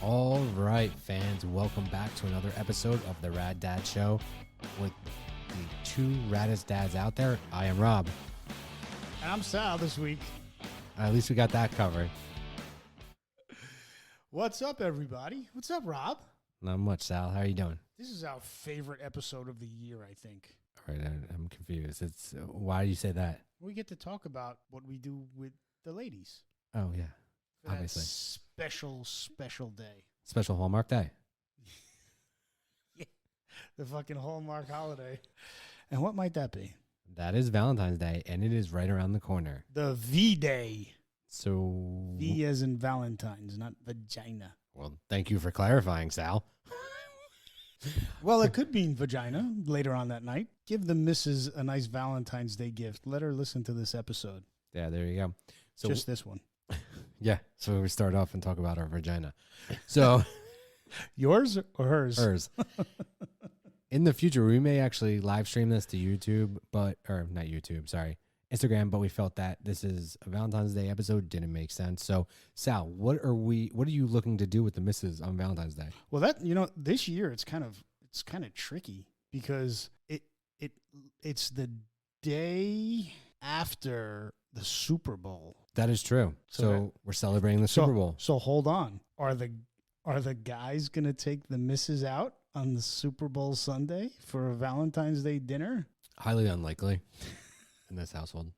All right, fans, welcome back to another episode of the Rad Dad Show with the two raddest dads out there. I am Rob. And I'm Sal this week. At least we got that covered. What's up, everybody? What's up, Rob? Not much, Sal. How are you doing? This is our favorite episode of the year, I think. All right, I'm confused. It's why do you say that? We get to talk about what we do with the ladies. Oh, yeah. For Obviously. That special day. Special Hallmark Day. Yeah. The fucking Hallmark holiday. And what might that be? That is Valentine's Day, and it is right around the corner. The V-Day. So... V as in Valentines, not vagina. Well, thank you for clarifying, Sal. Well, it could mean vagina later on that night. Give the missus a nice Valentine's Day gift. Let her listen to this episode. Yeah, there you go. So Just this one. yeah, so we start off and talk about our vagina. So Yours or hers? hers. In the future, we may actually live stream this to YouTube, or not YouTube, sorry, Instagram, but we felt that this is a Valentine's Day episode, didn't make sense. So, Sal, what are you looking to do with the missus on Valentine's Day? Well, this year it's kind of tricky because it's the day after the Super Bowl. That is true. So we're celebrating the Super Bowl. So hold on. Are the guys gonna take the missus out on the Super Bowl Sunday for a Valentine's Day dinner? Highly unlikely in this household.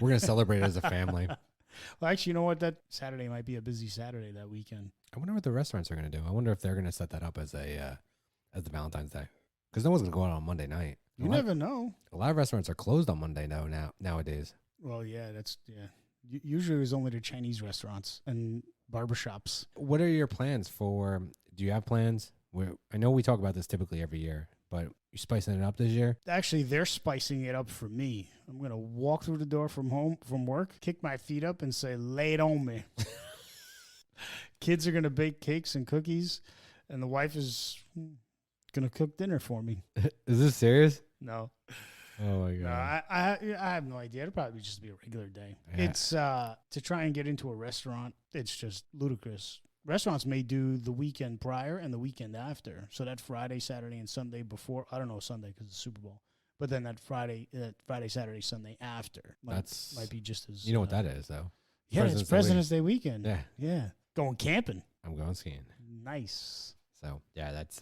We're going to celebrate it as a family. Well, actually, you know what? That Saturday might be a busy Saturday that weekend. I wonder what the restaurants are going to do. I wonder if they're going to set that up as the Valentine's Day. Because no one's going to go out on Monday night. You never know. A lot of restaurants are closed on Monday nowadays. Well, yeah, usually it's only the Chinese restaurants and barbershops. What are your plans do you have plans? I know we talk about this typically every year, but you spicing it up this year? Actually, they're spicing it up for me. I'm going to walk through the door from work, kick my feet up and say, lay it on me. Kids are going to bake cakes and cookies, and the wife is going to cook dinner for me. Is this serious? No. Oh, my God. No, I have no idea. It'll probably just be a regular day. Yeah. It's to try and get into a restaurant, it's just ludicrous. Restaurants may do the weekend prior and the weekend after. So that Friday, Saturday, and Sunday before. I don't know Sunday because it's Super Bowl. But then that Friday, Saturday, Sunday after might be just as... You know what that is, though? Yeah, it's President's Day weekend. Yeah. Yeah. Going camping. I'm going skiing. Nice. So, yeah, that's...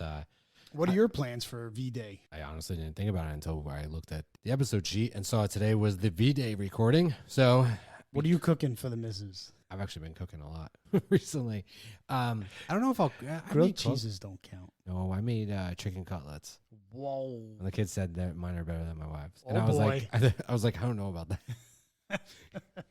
What are your plans for V-Day? I honestly didn't think about it until I looked at the episode sheet and saw today was the V-Day recording. So... What are you cooking for the missus? I've actually been cooking a lot recently. I don't know if I'll... Grilled cheeses don't count. No, I made chicken cutlets. Whoa. And the kids said that mine are better than my wife's. And Oh, I was boy. like, I was like, I don't know about that.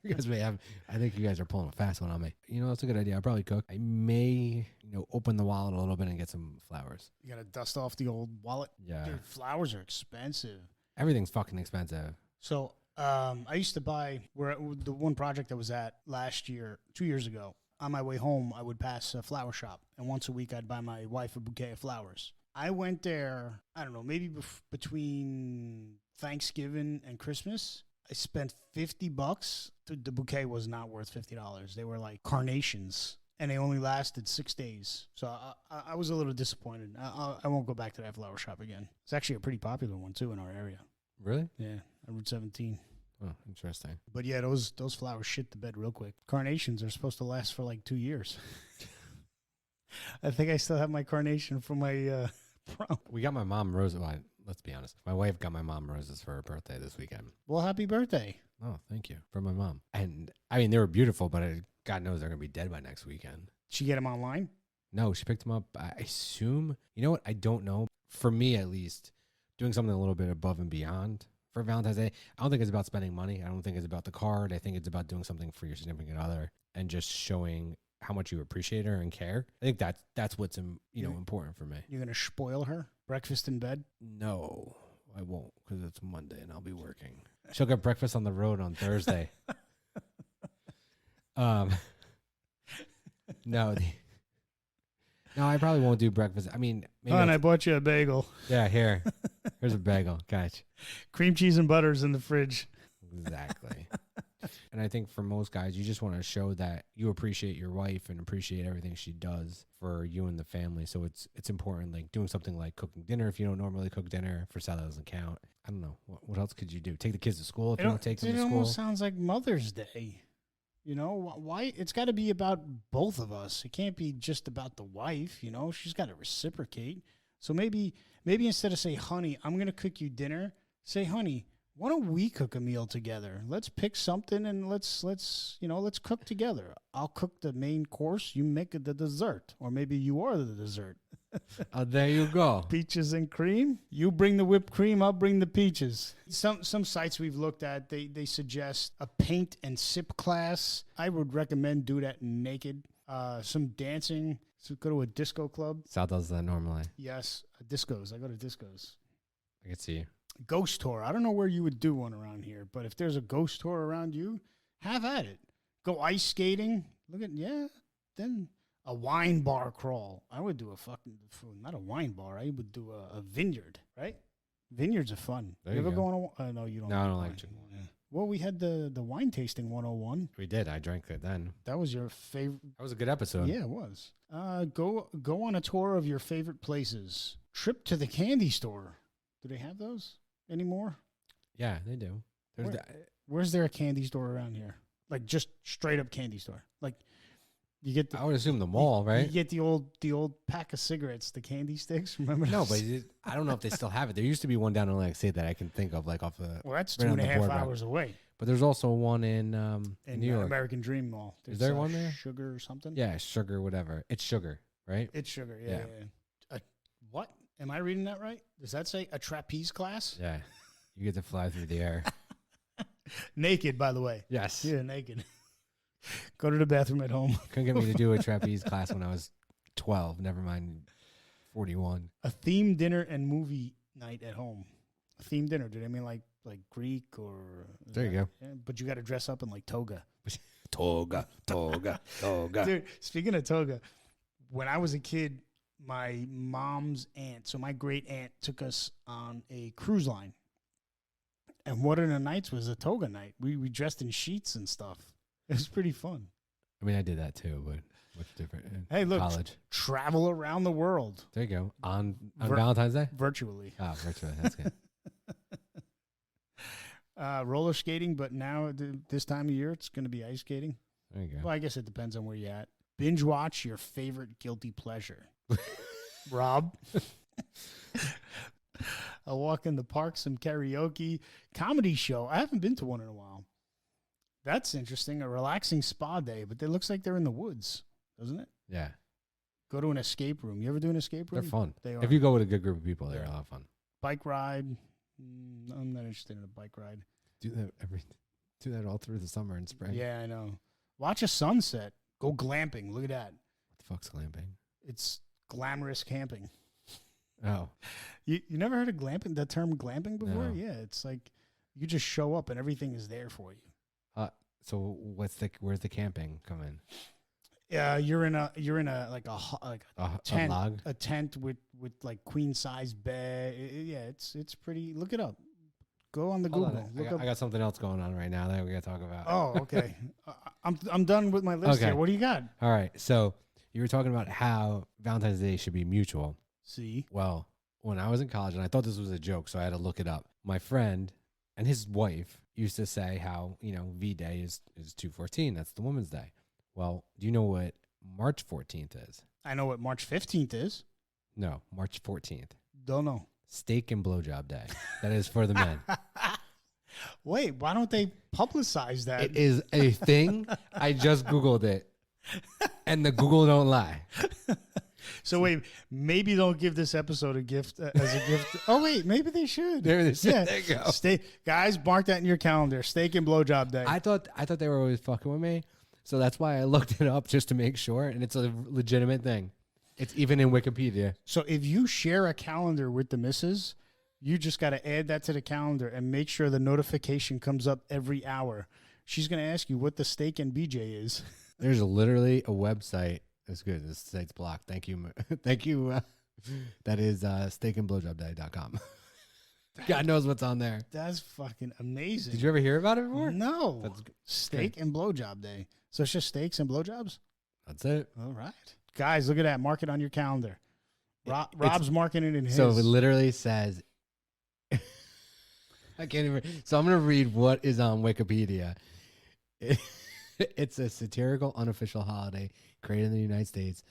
You guys may have... I think you guys are pulling a fast one on me. You know, that's a good idea. I'll probably cook. I may, open the wallet a little bit and get some flowers. You got to dust off the old wallet? Yeah. Dude, flowers are expensive. Everything's fucking expensive. So... I used to buy the one project I was at last year, 2 years ago. On my way home, I would pass a flower shop, and once a week I'd buy my wife a bouquet of flowers. I went there, I don't know, maybe between Thanksgiving and Christmas. I spent $50. The bouquet was not worth $50. They were like carnations, and they only lasted 6 days. So I was a little disappointed. I won't go back to that flower shop again. It's actually a pretty popular one, too, in our area. Really? Yeah, on Route 17. Oh, interesting. But yeah, those flowers shit the bed real quick. Carnations are supposed to last for like 2 years. I think I still have my carnation from my prom. We got my mom roses. Well, let's be honest. My wife got my mom roses for her birthday this weekend. Well, happy birthday. Oh, thank you. From my mom. And, I mean, they were beautiful, but God knows they're going to be dead by next weekend. Did she get them online? No, she picked them up. I assume, you know what? I don't know. For me, at least, doing something a little bit above and beyond for Valentine's Day. I don't think it's about spending money. I don't think it's about the card. I think it's about doing something for your significant other and just showing how much you appreciate her and care. I think that's what's important for me. You're going to spoil her? Breakfast in bed? No, I won't because it's Monday and I'll be working. She'll get breakfast on the road on Thursday. No, I probably won't do breakfast. I mean, maybe I bought you a bagel. Yeah, here's a bagel. Catch. Cream cheese and butter's in the fridge. Exactly. And And I think for most guys, you just want to show that you appreciate your wife and appreciate everything she does for you and the family. So it's important, like doing something like cooking dinner if you don't normally cook dinner. For Sal, that doesn't count. I don't know. What else could you do? Take the kids to school if you don't take them to It school. almost sounds like Mother's Day. You know, why? It's got to be about both of us. It can't be just about the wife. You know, she's got to reciprocate. So maybe instead of say, honey, I'm going to cook you dinner, say, honey, why don't we cook a meal together? Let's pick something and let's cook together. I'll cook the main course. You make the dessert, or maybe you are the dessert. There you go. Peaches and cream. You bring the whipped cream. I'll bring the peaches. Some sites we've looked at, they suggest a paint and sip class. I would recommend do that naked. Some dancing. So go to a disco club. Sal does that normally. Yes, discos. I go to discos. I can see you. Ghost tour. I don't know where you would do one around here, but if there's a ghost tour around you, have at it. Go ice skating. Then a wine bar crawl. I would do not a wine bar. I would do a vineyard, right? Vineyards are fun. There you you ever go. go on no, you don't. No, I don't wine. like chicken. Yeah. Well, we had the wine tasting 101. We did. I drank it then. That was your favorite. That was a good episode. Yeah, it was. Go on a tour of your favorite places. Trip to the candy store. Do they have those anymore? Yeah, they do. Where's there a candy store around here? Like just straight up candy store. Like you get I would assume the mall, right? You get the old pack of cigarettes, the candy sticks. Remember? No, those? but I don't know if they still have it. There used to be one down in Atlantic State that I can think of, like off the. Well, that's right on the 2.5 boardwalk. hours away. But there's also one in New York. American Dream Mall. Is there one there? Sugar or something? Yeah, sugar, whatever. It's sugar, right? It's sugar. Yeah. What? Am I reading that right? Does that say a trapeze class? Yeah. You get to fly through the air. Naked, by the way. Yes. Yeah, naked. Go to the bathroom at home. Couldn't get me to do a trapeze class when I was 12. Never mind 41. A themed dinner and movie night at home. A themed dinner. Do they mean like Greek or? There you go. Yeah, but you got to dress up in like toga. Toga. Dude, speaking of toga, when I was a kid, my mom's aunt, so my great aunt, took us on a cruise line. And one of the nights was a toga night. We dressed in sheets and stuff. It was pretty fun. I mean, I did that too, but what's different? Hey, look, college. Travel around the world. There you go. On Valentine's Day? Virtually. Oh, virtually. That's good. Roller skating, but now this time of year, it's going to be ice skating. There you go. Well, I guess it depends on where you're at. Binge watch your favorite guilty pleasure. Rob. A walk in the park, some karaoke, comedy show. I haven't been to one in a while. That's interesting. A relaxing spa day, but it looks like they're in the woods, doesn't it? Yeah. Go to an escape room. You ever do an escape room? They're fun. They are. If you go with a good group of people, they're a lot of fun. Bike ride. I'm not interested in a bike ride. Do that all through the summer and spring. Yeah, I know. Watch a sunset. Go glamping. Look at that. What the fuck's glamping? It's glamorous camping. Oh. You never heard of glamping? The term glamping before? No. Yeah, it's like you just show up and everything is there for you. So where's the camping come in? Yeah, you're in a tent, log? a tent with like queen size bed. Yeah, it's pretty. Look it up. Go on the Hold Google. on. I got something else going on right now that we got to talk about. Oh, okay. I'm done with my list Okay. here. What do you got? All right. So you were talking about how Valentine's Day should be mutual. See? Well, when I was in college, and I thought this was a joke, so I had to look it up. My friend and his wife used to say how, V-Day is 2/14. That's the Women's Day. Well, do you know what March 14th is? I know what March 15th is. No, March 14th. Don't know. Steak and blowjob day. That is for the men. Wait, why don't they publicize that? It is a thing. I just Googled it. And the Google don't lie. So wait, maybe they'll give this episode a gift as a gift. Oh wait, maybe they should. There you go. Guys, mark that in your calendar. Steak and blowjob day. I thought they were always fucking with me. So that's why I looked it up just to make sure, and it's a legitimate thing. It's even in Wikipedia. So if you share a calendar with the missus, you just got to add that to the calendar and make sure the notification comes up every hour. She's going to ask you what the steak and BJ is. There's literally a website. That's good. This site's blocked. Thank you. Thank you. That is steakandblowjobday.com. God knows what's on there. That's fucking amazing. Did you ever hear about it before? No. That's Steak and blowjob day. So it's just steaks and blowjobs? That's it. All right. Guys, look at that. Mark it on your calendar. Rob's marking it in his. So it literally says, I can't even. So I'm going to read what is on Wikipedia. It's a satirical, unofficial holiday created in the United States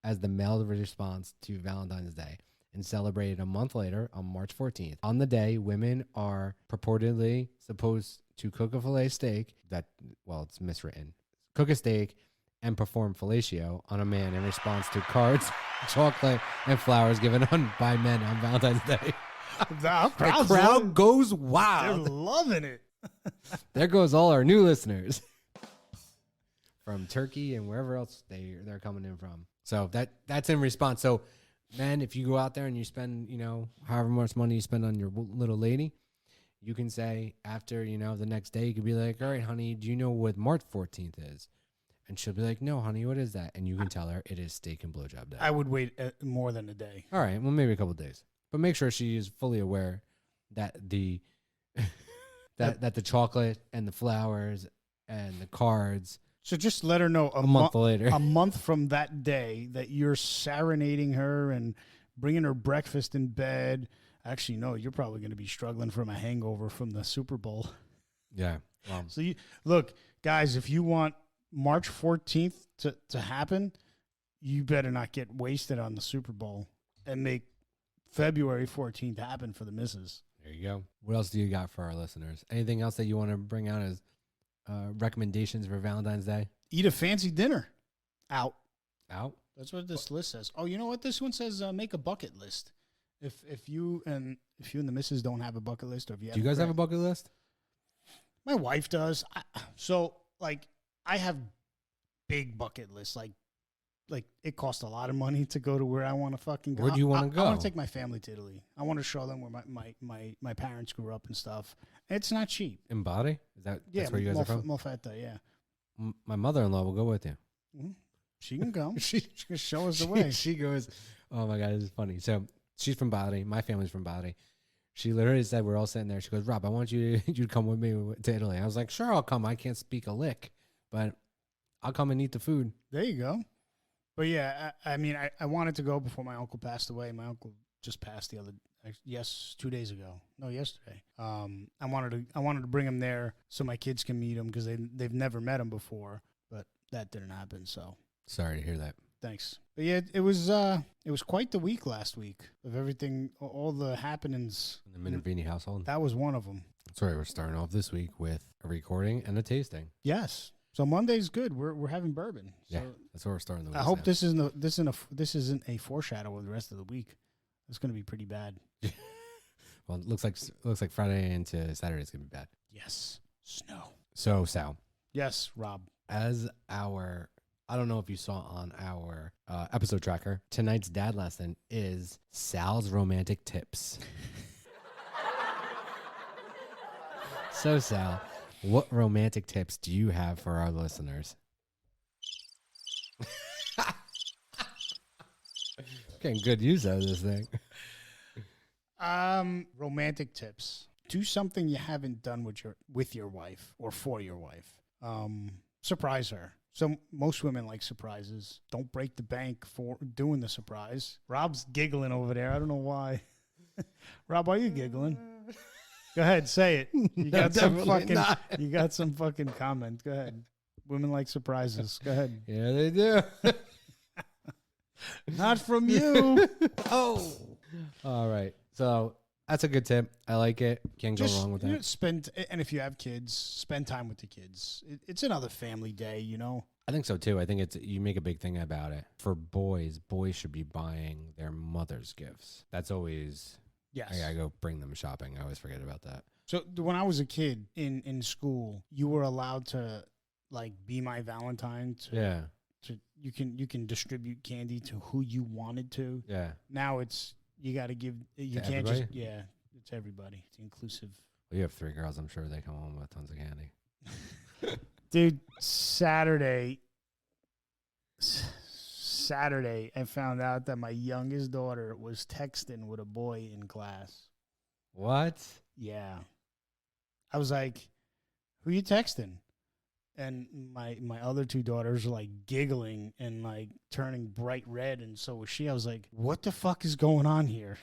as the male response to Valentine's Day and celebrated a month later on March 14th. On the day, women are purportedly supposed to cook a filet steak it's miswritten. Cook a steak and perform fellatio on a man in response to cards, chocolate, and flowers given by men on Valentine's Day. The crowd goes They're wild. loving it. There goes all our new listeners from Turkey and wherever else they're coming in from. So that's in response. So, man, if you go out there and you spend, however much money you spend on your little lady, you can say after, the next day, you could be like, all right, honey, do you know what March 14th is? And she'll be like, no, honey, what is that? And you can tell her it is steak and blowjob day. I would wait more than a day. All right, well, maybe a couple of days. But make sure she is fully aware that the that the chocolate and the flowers and the cards. So just let her know a month later, a month from that day, that you're serenading her and bringing her breakfast in bed. Actually, no, you're probably going to be struggling from a hangover from the Super Bowl. Yeah. So look, guys, if you want March 14th to happen, you better not get wasted on the Super Bowl and make February 14th happen for the missus. There you go. What else do you got for our listeners? Anything else that you want to bring out as recommendations for Valentine's Day? Eat a fancy dinner. Out. That's what this list says. Oh, you know what? This one says make a bucket list. If you and the missus don't have a bucket list, or if you do you guys have a bucket list? My wife does. I have big bucket lists. Like it costs a lot of money to go to where I want to fucking go. Where do you want to go? I want to take my family to Italy. I want to show them where my parents grew up and stuff. It's not cheap. In Bari? That's where you guys are from? Molfetta, yeah. My mother-in-law will go with you. Mm-hmm. She can go. she can show us the way. She goes, oh my God, this is funny. So she's from Bari. My family's from Bari. She literally said, we're all sitting there. She goes, Rob, I want you to come with me to Italy. I was like, sure, I'll come. I can't speak a lick, but I'll come and eat the food. There you go. But yeah, I wanted to go before my uncle passed away. My uncle just passed 2 days ago. No, yesterday. I wanted to bring him there so my kids can meet him because they've never met him before, but that didn't happen. So sorry to hear that. Thanks. But yeah, it was quite the week last week of everything, all the happenings in the Minervini household. That was one of them. That's right. We're starting off this week with a recording and a tasting. Yes. So Monday's good. We're having bourbon. So yeah, that's where we're starting the week. I hope this isn't a foreshadow of the rest of the week. It's going to be pretty bad. Well, it looks like Friday into Saturday is going to be bad. Yes. Snow. So, Sal. Yes, Rob. I don't know if you saw on our episode tracker, tonight's dad lesson is Sal's romantic tips. So, Sal, what romantic tips do you have for our listeners? Getting good use out of this thing. Romantic tips. Do something you haven't done with your wife or for your wife. Surprise her. So most women like surprises. Don't break the bank for doing the surprise. Rob's giggling over there. I don't know why. Rob, why are you giggling? Go ahead, say it. You got some fucking comment. Go ahead. Women like surprises. Go ahead. Yeah, they do. Not from you. Oh. All right. So that's a good tip. I like it. Can't go wrong with that. And if you have kids, spend time with the kids. It's another family day, you know? I think so, too. I think you make a big thing about it. For boys should be buying their mother's gifts. That's always, yes. I gotta go bring them shopping. I always forget about that. So when I was a kid in school, you were allowed to, be my Valentine. Yeah. You can distribute candy to who you wanted to. Yeah. Now it's, you got to give, you can't everybody? just, yeah, it's everybody. It's inclusive. Well, you have 3 girls. I'm sure they come home with tons of candy. Dude, Saturday, I found out that my youngest daughter was texting with a boy in class. What? Yeah. I was like, who you texting? And my other two daughters were like giggling and like turning bright red, and so was she. I was like, what the fuck is going on here?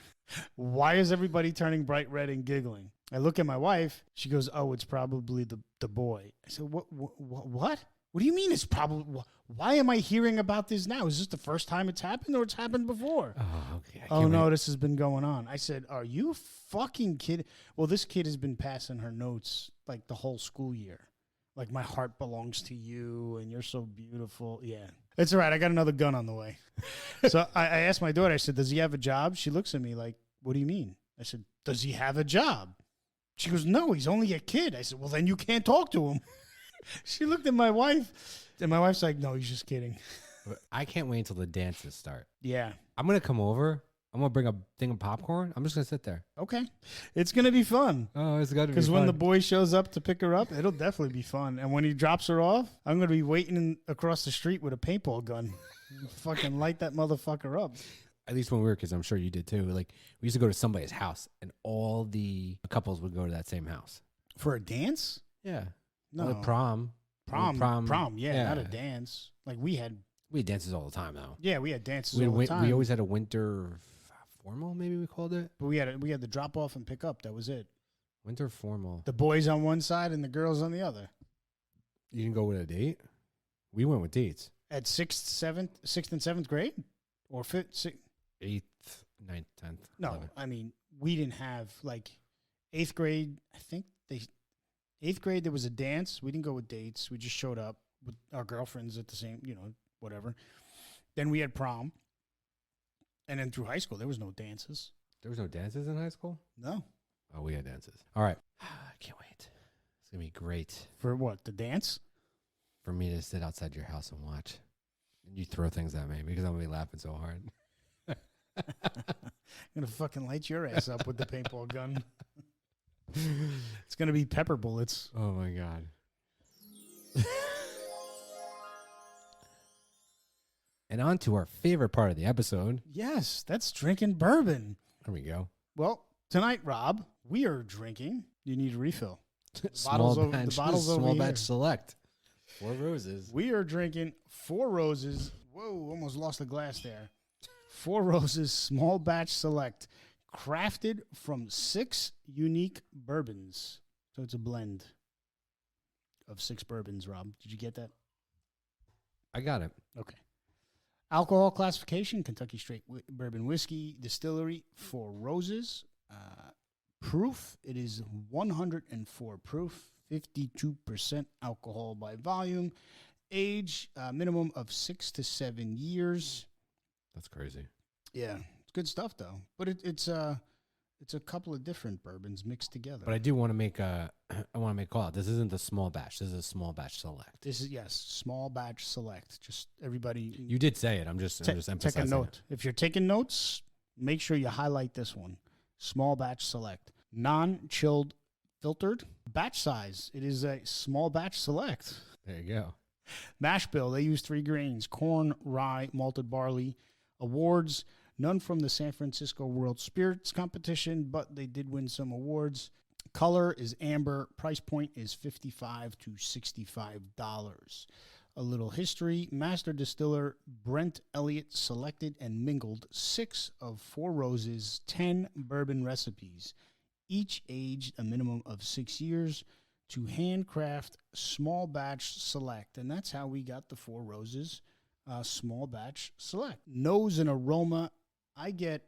Why is everybody turning bright red and giggling? I look at my wife. She goes, oh, it's probably the boy. I said, what? What do you mean it's probably? Why am I hearing about this now? Is this the first time it's happened, or it's happened before? Oh, okay. Oh, no, this has been going on. I said, are you fucking kidding? Well, this kid has been passing her notes like the whole school year. Like, my heart belongs to you, and you're so beautiful. Yeah. It's all right. I got another gun on the way. So I asked my daughter, I said, does he have a job? She looks at me like, what do you mean? I said, does he have a job? She goes, no, he's only a kid. I said, well, then you can't talk to him. She looked at my wife, and my wife's like, no, he's just kidding. I can't wait until the dances start. Yeah. I'm going to come over. I'm going to bring a thing of popcorn. I'm just going to sit there. Okay. It's going to be fun. Oh, it's got to be fun. Because when the boy shows up to pick her up, it'll definitely be fun. And when he drops her off, I'm going to be waiting across the street with a paintball gun. Fucking light that motherfucker up. At least when we were kids, I'm sure you did too. Like, we used to go to somebody's house, and all the couples would go to that same house. For a dance? Yeah. No. Like prom. Prom, yeah, not a dance. Like, we had dances all the time, though. Yeah, we had dances all the time. We always had a winter formal, maybe we called it. But we had the drop off and pick up. That was it. Winter formal. The boys on one side and the girls on the other. You didn't go with a date? We went with dates. At sixth and seventh grade? Or fifth, sixth? 8th, 9th, 10th. No, 11th. I mean, we didn't have, like, 8th grade. I think 8th grade, there was a dance. We didn't go with dates. We just showed up with our girlfriends at the same, whatever. Then we had prom. And then through high school, there was no dances. There was no dances in high school? No. Oh, we had dances. All right. I can't wait. It's going to be great. For what? The dance? For me to sit outside your house and watch. And you throw things at me because I'm going to be laughing so hard. I'm going to fucking light your ass up with the paintball gun. It's going to be pepper bullets. Oh, my God. And on to our favorite part of the episode. Yes, that's drinking bourbon. There we go. Well, tonight, Rob, we are drinking. You need a refill. Small Small batch select. 4 roses. We are drinking 4 Roses. Whoa, almost lost the glass there. 4 Roses small batch select, crafted from 6 unique bourbons. So it's a blend of 6 bourbons, Rob. Did you get that? I got it. Okay. Alcohol classification, Kentucky Straight Bourbon Whiskey Distillery, 4 Roses. Proof, it is 104 proof, 52% alcohol by volume. Age, minimum of 6 to 7 years. That's crazy. Yeah, it's good stuff, though. But it's a couple of different bourbons mixed together. But I do want to make a call out. This isn't the small batch. This is a small batch select. This is, yes, small batch select. Just everybody. You did say it. I'm just emphasizing. Take a note. If you're taking notes, make sure you highlight this one. Small batch select. Non-chilled filtered. Batch size. It is a small batch select. There you go. Mash bill. They use 3 grains. Corn, rye, malted barley. Awards. None from the San Francisco World Spirits Competition, but they did win some awards. Color is amber. Price point is $55 to $65. A little history. Master distiller Brent Elliott selected and mingled 6 of 4 Roses, 10 bourbon recipes, each aged a minimum of 6 years, to handcraft small batch select. And that's how we got the 4 Roses small batch select. Nose and aroma. I get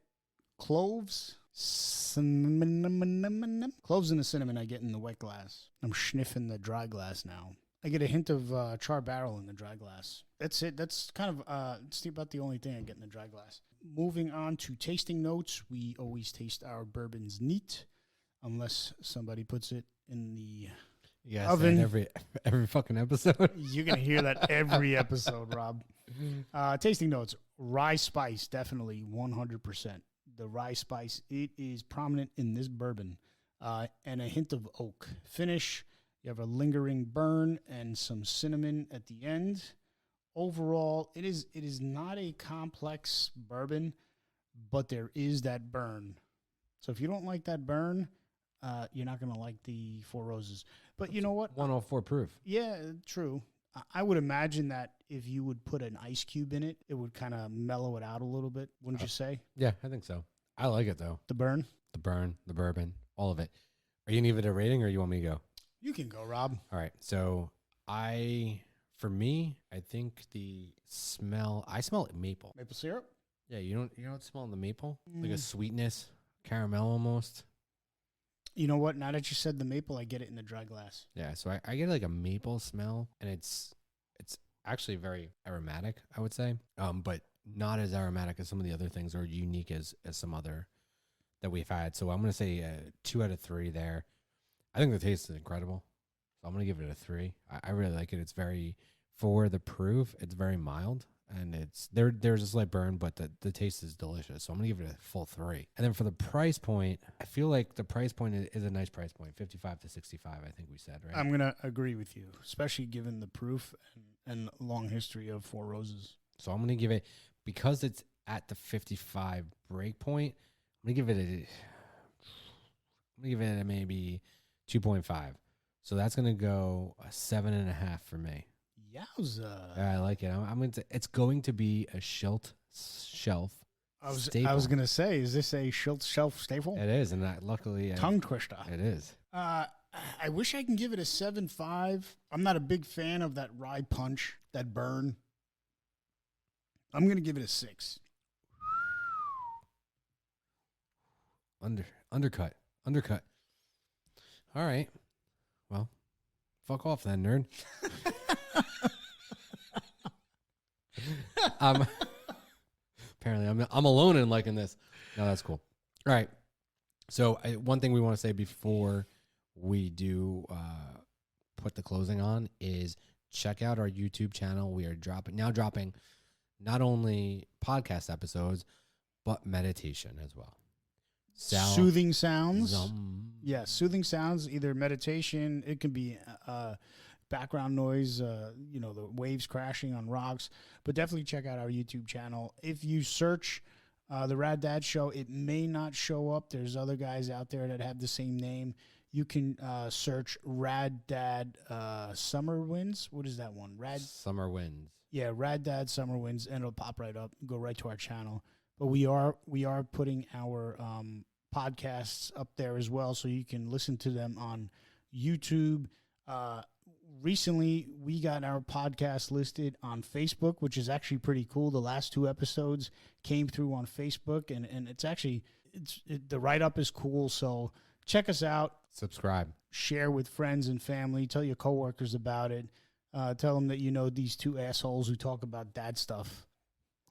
cloves, cinnamon. Cloves and the cinnamon I get in the wet glass. I'm sniffing the dry glass now. I get a hint of char barrel in the dry glass. That's it. That's kind of it's about the only thing I get in the dry glass. Moving on to tasting notes. We always taste our bourbons neat, unless somebody puts it in the oven. Every fucking episode. You're going to hear that every episode, Rob. Tasting notes. Rye spice, definitely 100%. The rye spice, it is prominent in this bourbon. And a hint of oak. Finish, you have a lingering burn and some cinnamon at the end. Overall, it is not a complex bourbon, but there is that burn So if you don't like that burn, you're not going to like the Four Roses. But you know what? 104 proof. Yeah, true. I would imagine that if you would put an ice cube in it, it would kind of mellow it out a little bit, wouldn't you say? Yeah, I think so. I like it, though. The burn? The burn, the bourbon, all of it. Are you going to give it a rating, or you want me to go? You can go, Rob. All right. So for me, I think I smell maple. Maple syrup? Yeah, you don't smell the maple? Like a sweetness, caramel almost. You know what? Now that you said the maple, I get it in the dry glass. Yeah, so I get like a maple smell, and it's actually very aromatic, I would say, but not as aromatic as some of the other things, or unique as some other that we've had. So I'm going to say 2 out of 3 there. I think the taste is incredible, so I'm going to give it a 3. I really like it. It's very, for the proof, it's very mild. And there's a slight burn, but the taste is delicious. So I'm going to give it a full 3. And then for the price point, I feel like the price point is a nice price point, 55 to 65, I think we said, right? I'm going to agree with you, especially given the proof and long history of Four Roses. So I'm going to give it, because it's at the 55 break point, I'm going to give it a maybe 2.5. So that's going to go a 7.5 for me. Yowza. I like it. I'm going to. It's going to be a shelf. I was staple. going to say, is this a shelf staple? It is, and luckily Tongue twister. It is. I wish I can give it a 7.5. I'm not a big fan of that rye punch, that burn. I'm going to give it a 6. Undercut. All right. Well, fuck off then, nerd. Apparently I'm alone in liking this. No, that's cool. All right. So one thing we want to say before we do put the closing on is check out our YouTube channel. We are dropping not only podcast episodes, but meditation as well. Soothing sounds. Yeah, soothing sounds, either meditation, it can be background noise, the waves crashing on rocks, but definitely check out our YouTube channel. If you search the Rad Dad Show, it may not show up. There's other guys out there that have the same name. You can search Rad Dad Summer Winds. What is that one? Summer Winds. Yeah, Rad Dad Summer Winds, and it'll pop right up, go right to our channel. But we are putting our podcasts up there as well, so you can listen to them on YouTube. Recently, we got our podcast listed on Facebook, which is actually pretty cool. The last 2 episodes came through on Facebook, and it's actually the write-up is cool. So check us out. Subscribe. Share with friends and family. Tell your coworkers about it. Tell them that you know these 2 assholes who talk about dad stuff.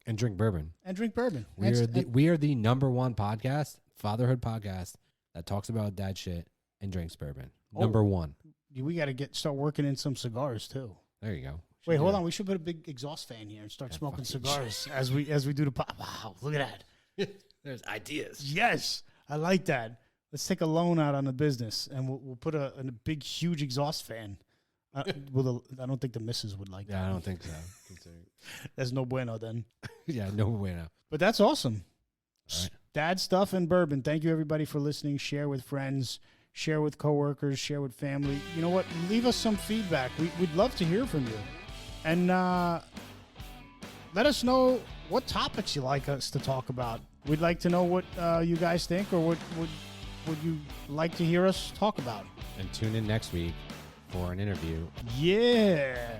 And drink bourbon. We are the number 1 podcast, fatherhood podcast, that talks about dad shit and drinks bourbon. Number 1. We got to start working in some cigars too. There you go. Wait, hold on. We should put a big exhaust fan here and start smoking cigars as we do the pop. Wow, look at that. There's ideas. Yes, I like that. Let's take a loan out on the business, and we'll put a big, huge exhaust fan. I don't think the missus would like that. Yeah, I don't think so. That's no bueno then. Yeah, no bueno. But that's awesome. All right. Dad stuff and bourbon. Thank you, everybody, for listening. Share with friends. Share with coworkers, share with family. You know what? Leave us some feedback. We'd love to hear from you. And let us know what topics you like us to talk about. We'd like to know what you guys think, or what would you like to hear us talk about. And tune in next week for an interview. Yeah.